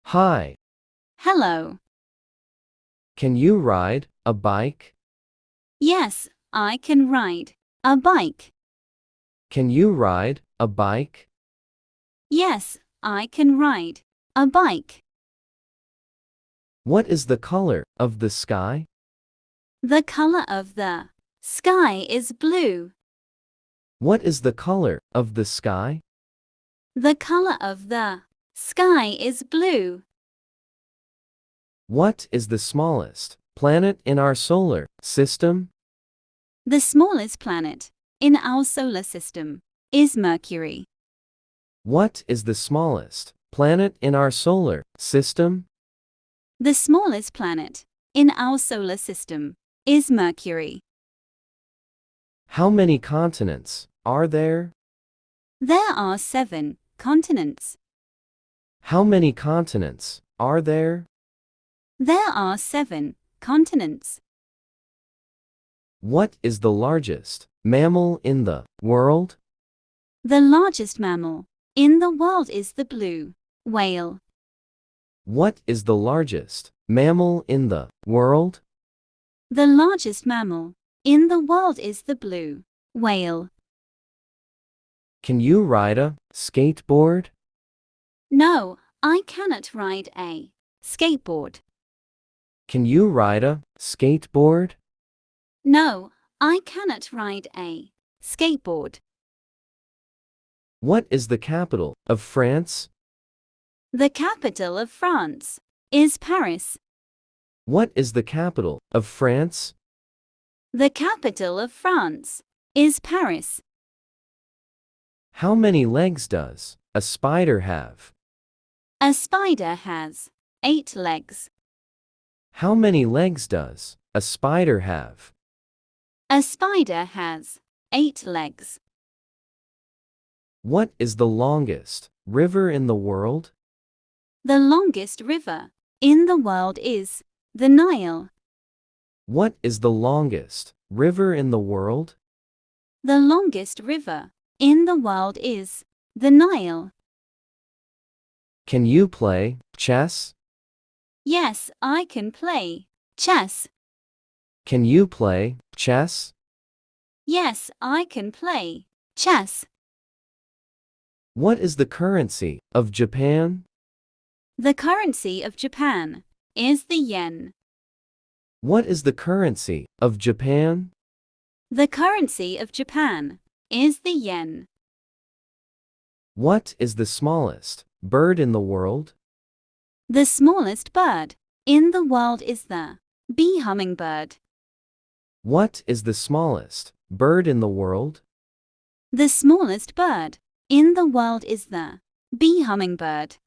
Hi, Hello. can you ride a bike? Yes, I can ride a bike. Can you ride a bike? Yes, I can ride a bike. What is the color of the sky? The color of the sky is blue. What is the color of the sky? The color of the sky is blue. What is the smallest planet in our solar system? The smallest planet in our solar system is Mercury. What is the smallest planet in our solar system? The smallest planet in our solar system is Mercury. How many continents are there? There are 7 continents. How many continents are there? There are 7 continents. What is the largest mammal in the world? The largest mammal in the world is the blue whale. What is the largest mammal in the world? The largest mammal in the world is the blue whale. Can you ride a skateboard? No, I cannot ride a skateboard. Can you ride a skateboard? No, I cannot ride a skateboard. What is the capital of France? The capital of France is Paris. What is the capital of France? The capital of France is Paris. How many legs does a spider have? A spider has 8 legs. How many legs does a spider have? A spider has 8 legs. What is the longest river in the world? The longest river in the world is the Nile. What is the longest river in the world? The longest river in the world is the Nile. Can you play chess? Yes, I can play chess. Can you play chess? Yes, I can play chess. What is the currency of Japan? The currency of Japan is the yen. What is the currency of Japan? The currency of Japan is the yen. What is the smallest bird in the world? The smallest bird in the world is the bee hummingbird. What is the smallest bird in the world? The smallest bird in the world is the bee hummingbird.